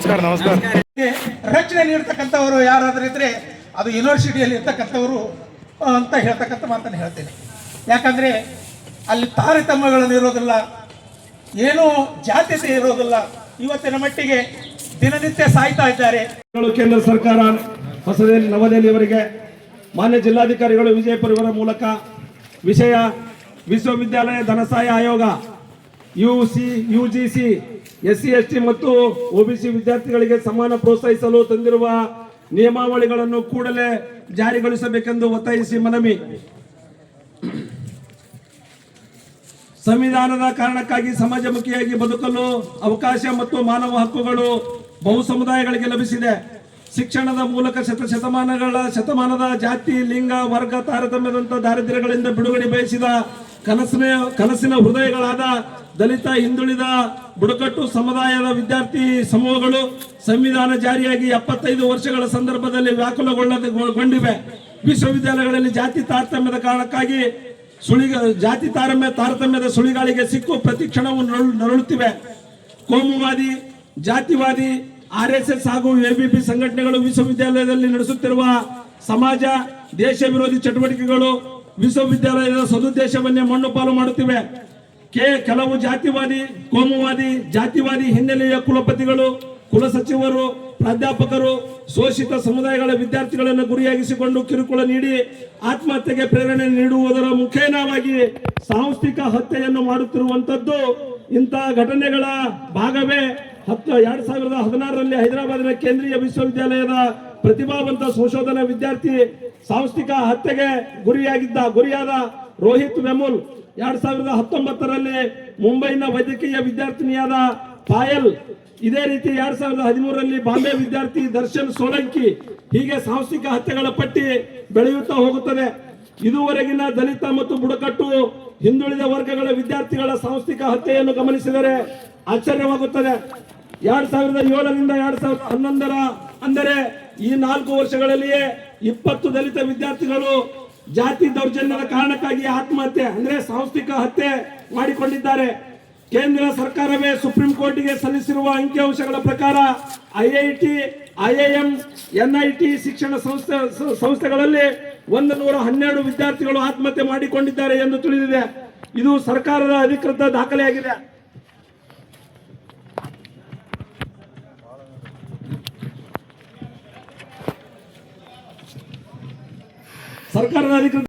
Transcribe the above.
ನಮಸ್ಕಾರ ನಮಸ್ಕಾರ. ರಕ್ಷಣೆ ನೀಡ್ತಕ್ಕಂಥವರು ಯಾರಾದರೂ ಇದ್ರೆ ಅದು ಯೂನಿವರ್ಸಿಟಿಯಲ್ಲಿ ಇರ್ತಕ್ಕಂಥವರು ಅಂತ ಹೇಳ್ತಕ್ಕಂಥ ಮಾತನ್ನು ಹೇಳ್ತೇನೆ. ಯಾಕಂದರೆ ಅಲ್ಲಿ ತಾರತಮ್ಯಗಳನ್ನು ಇರೋದಿಲ್ಲ, ಏನೂ ಜಾತ್ಯತೆ ಇರೋದಿಲ್ಲ. ಇವತ್ತಿನ ಮಟ್ಟಿಗೆ ದಿನನಿತ್ಯ ಸಾಯ್ತಾ ಇದ್ದಾರೆ. ಕೇಂದ್ರ ಸರ್ಕಾರ ಹೊಸದೆಲ್ಲಿ ನವದೆಹಲಿಯವರಿಗೆ ಮಾನ್ಯ ಜಿಲ್ಲಾಧಿಕಾರಿಗಳು ವಿಜಯಪುರ ಇವರ ಮೂಲಕ ವಿಷಯ ವಿಶ್ವವಿದ್ಯಾಲಯ ಧನಸಹಾಯ ಆಯೋಗ UGC SC/ST ಮತ್ತು OBC ವಿದ್ಯಾರ್ಥಿಗಳಿಗೆ ಸಮಾನ ಪ್ರೋತ್ಸಾಹಿಸಲು ತಂದಿರುವ ನಿಯಮಾವಳಿಗಳನ್ನು ಕೂಡಲೇ ಜಾರಿಗೊಳಿಸಬೇಕೆಂದು ಒತ್ತಾಯಿಸಿ ಮನವಿ. ಸಂವಿಧಾನದ ಕಾರಣಕ್ಕಾಗಿ ಸಮಾಜಮುಖಿಯಾಗಿ ಬದುಕಲು ಅವಕಾಶ ಮತ್ತು ಮಾನವ ಹಕ್ಕುಗಳು ಬಹು ಸಮುದಾಯಗಳಿಗೆ ಲಭಿಸಿದೆ. ಶಿಕ್ಷಣದ ಮೂಲಕ ಶತಮಾನದ ಜಾತಿ, ಲಿಂಗ, ವರ್ಗ ತಾರತಮ್ಯದಂತ ದಾರಿದ್ರ್ಯಗಳಿಂದ ಬಿಡುಗಡೆ ಬಯಸಿದ ಕನಸಿನ ಹೃದಯಗಳಾದ ದಲಿತ, ಹಿಂದುಳಿದ, ಬುಡಕಟ್ಟು ಸಮುದಾಯದ ವಿದ್ಯಾರ್ಥಿ ಸಮೂಹಗಳು ಸಂವಿಧಾನ ಜಾರಿಯಾಗಿ 75 ವರ್ಷಗಳ ಸಂದರ್ಭದಲ್ಲಿ ವ್ಯಾಕುಲಗೊಂಡಿವೆ. ವಿಶ್ವವಿದ್ಯಾಲಯಗಳಲ್ಲಿ ಜಾತಿ ತಾರತಮ್ಯದ ಕಾರಣಕ್ಕಾಗಿ ತಾರತಮ್ಯದ ಸುಳಿಗಾಳಿಗೆ ಸಿಕ್ಕು ಪ್ರತಿಕ್ಷಣವು ನರಳುತ್ತಿವೆ. ಕೋಮುವಾದಿ, ಜಾತಿವಾದಿ, RSS ಹಾಗೂ ABP ಸಂಘಟನೆಗಳು ವಿಶ್ವವಿದ್ಯಾಲಯದಲ್ಲಿ ನಡೆಸುತ್ತಿರುವ ಸಮಾಜ ದೇಶ ವಿರೋಧಿ ಚಟುವಟಿಕೆಗಳು ವಿಶ್ವವಿದ್ಯಾಲಯದ ಸದುದ್ದೇಶವನ್ನೇ ಮಣ್ಣುಪಾಲು ಮಾಡುತ್ತಿವೆ. ಕೆಲವು ಜಾತಿವಾದಿ, ಕೋಮುವಾದಿ, ಜಾತಿವಾದಿ ಹಿನ್ನೆಲೆಯ ಕುಲಪತಿಗಳು, ಕುಲಸಚಿವರು, ಪ್ರಾಧ್ಯಾಪಕರು ಶೋಷಿತ ಸಮುದಾಯಗಳ ವಿದ್ಯಾರ್ಥಿಗಳನ್ನು ಗುರಿಯಾಗಿಸಿಕೊಂಡು ಕಿರುಕುಳ ನೀಡಿ ಆತ್ಮಹತ್ಯೆಗೆ ಪ್ರೇರಣೆ ನೀಡುವುದರ ಮುಖೇನವಾಗಿ ಸಾಂಸ್ಥಿಕ ಹತ್ಯೆಯನ್ನು ಮಾಡುತ್ತಿರುವಂತದ್ದು. ಇಂತಹ ಘಟನೆಗಳ ಭಾಗವೇ 2016ರಲ್ಲಿ ಹೈದರಾಬಾದಿನ ಕೇಂದ್ರೀಯ ವಿಶ್ವವಿದ್ಯಾಲಯದ ಪ್ರತಿಭಾವಂತ ಸಂಶೋಧನಾ ವಿದ್ಯಾರ್ಥಿ ಸಾಂಸ್ಥಿಕ ಹತ್ಯೆಗೆ ಗುರಿಯಾದ ರೋಹಿತ್ ವೆಮುಲ್, 2019ರಲ್ಲಿ ಮುಂಬೈನ ವೈದ್ಯಕೀಯ ವಿದ್ಯಾರ್ಥಿನಿಯಾದ ಪಾಯಲ್, ಇದೇ ರೀತಿ 2013ರಲ್ಲಿ ಬಾಂಬೆ ವಿದ್ಯಾರ್ಥಿ ದರ್ಶನ್ ಸೋಲಂಕಿ. ಹೀಗೆ ಸಾಂಸ್ಥಿಕ ಹತ್ಯೆಗಳ ಪಟ್ಟಿ ಬೆಳೆಯುತ್ತಾ ಹೋಗುತ್ತದೆ. ಇದುವರೆಗಿನ ದಲಿತ ಮತ್ತು ಬುಡಕಟ್ಟು ಹಿಂದುಳಿದ ವರ್ಗಗಳ ವಿದ್ಯಾರ್ಥಿಗಳ ಸಾಂಸ್ಥಿಕ ಹತ್ಯೆಯನ್ನು ಗಮನಿಸಿದರೆ ಆಶ್ಚರ್ಯವಾಗುತ್ತದೆ. 2007ರಿಂದ 2011 ಅಂದರೆ ಈ 4 ವರ್ಷಗಳಲ್ಲಿಯೇ 20 ದಲಿತ ವಿದ್ಯಾರ್ಥಿಗಳು ಜಾತಿ ದೌರ್ಜನ್ಯದ ಕಾರಣಕ್ಕಾಗಿ ಆತ್ಮಹತ್ಯೆ ಅಂದ್ರೆ ಸಾಂಸ್ಥಿಕ ಹತ್ಯೆ ಮಾಡಿಕೊಂಡಿದ್ದಾರೆ. ಕೇಂದ್ರ ಸರ್ಕಾರವೇ ಸುಪ್ರೀಂ ಕೋರ್ಟ್ಗೆ ಸಲ್ಲಿಸಿರುವ ಅಂಕಿಅಂಶಗಳ ಪ್ರಕಾರ IIT, IIM, NIT ಶಿಕ್ಷಣ ಸಂಸ್ಥೆಗಳಲ್ಲಿ 112 ವಿದ್ಯಾರ್ಥಿಗಳು ಆತ್ಮಹತ್ಯೆ ಮಾಡಿಕೊಂಡಿದ್ದಾರೆ ಎಂದು ತಿಳಿದಿದೆ. ಇದು ಸರ್ಕಾರದ ಅಧಿಕೃತ ದಾಖಲೆಯಾಗಿದೆ. ಸರ್ಕಾರದ ಅಧಿಕೃತ